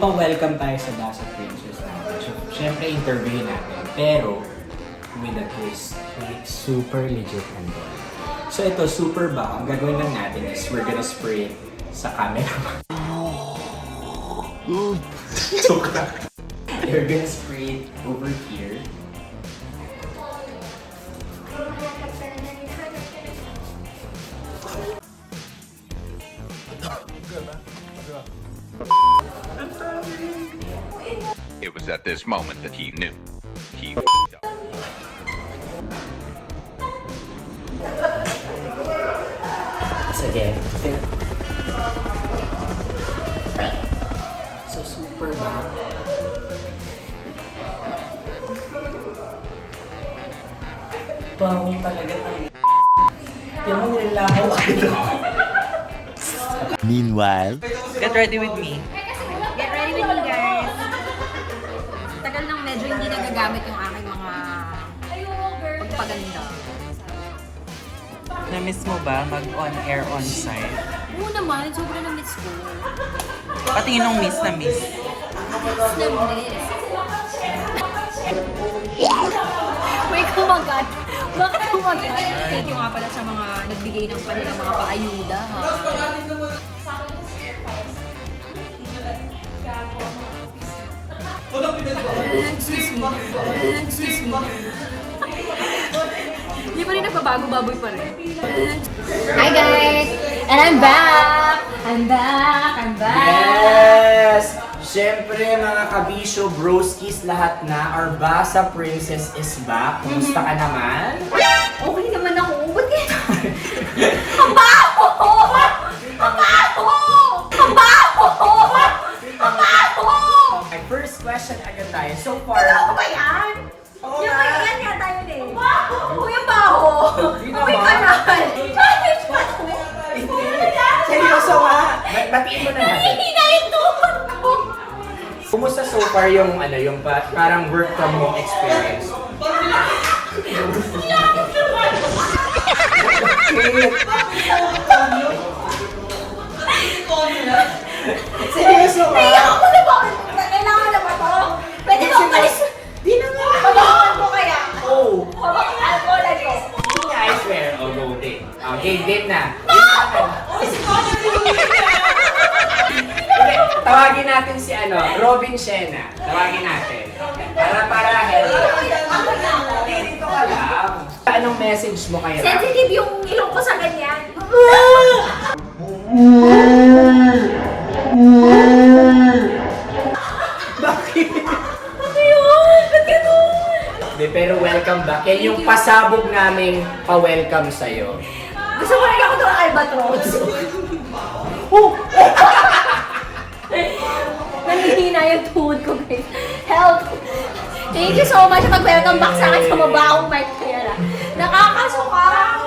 pa-welcome tayo sa Basa Princess natin. So, syempre, interviewin natin. Pero, with a twist. Like, super legit and all. So, ito, super ba? Ang gagawin lang natin is we're gonna spray it sa camera. Joke lang. We're gonna spray it over here. It was at this moment that he knew. He f***ed up. Sige. So, super ba? Bango talaga ng yung mo nilakaw ito. Meanwhile, Get ready with me. Get ready with me, guys. Tagal nang medyo hindi nagagamit yung aking mga pagpaganda. Na-miss mo ba mag-on-air, on-site? Oo naman, sobrang na-miss ko. Pati yung miss na miss. Na-miss. May kumagat. Bakit kumagat? Thank you nga pala sa mga nagbigay ng kanilang mga paayuda, ha? Excuse me. Excuse me. Hindi pa rin nagbabago-baboy pa rin. Hi guys! And I'm back! I'm back! I'm back! Yes! Siyempre mga kabisyo, broskis, lahat na. Our Basa Princess is back. Kumusta ka naman? Okay naman ako. Ba't kaya? Ang baho! Ang baho! Ang baho! Ang baho! Okay, first question agad tayo. So far, Ano ba yan? Oo Yung nga. kailan yata yun eh. Baho! Yung baho! Hindi May naman. kanal! Seryoso nga! Batiin mo na natin. Hindi na yung tuhod ko! Kumusta so far yung parang work from home experience? Seryoso nga? Kaya ako na ba? Kailangan na ba to? Pwede ba umalis? Di na nga. Pabakan ko kaya? Oh! Pabakan alcoholan ko. I swear. Oh, go. Game na. Okay, tawagin natin si Robin Shena. Tawagin natin. Para help. Dito ka lang. Anong message mo kaya? Sensitive yung ilong ko sa ganyan. Bakit? Ano yun? Ba't ganun? Di, pero welcome back. Yan yung pasabog naming pa-welcome sa'yo. Gusto mo rin ako ng albatross. Nanghihina yung tuhod ko, guys. Help! Thank you so much sa pag-welcome back sa akin sa Mabahong Mike Terra. Nakakasuka!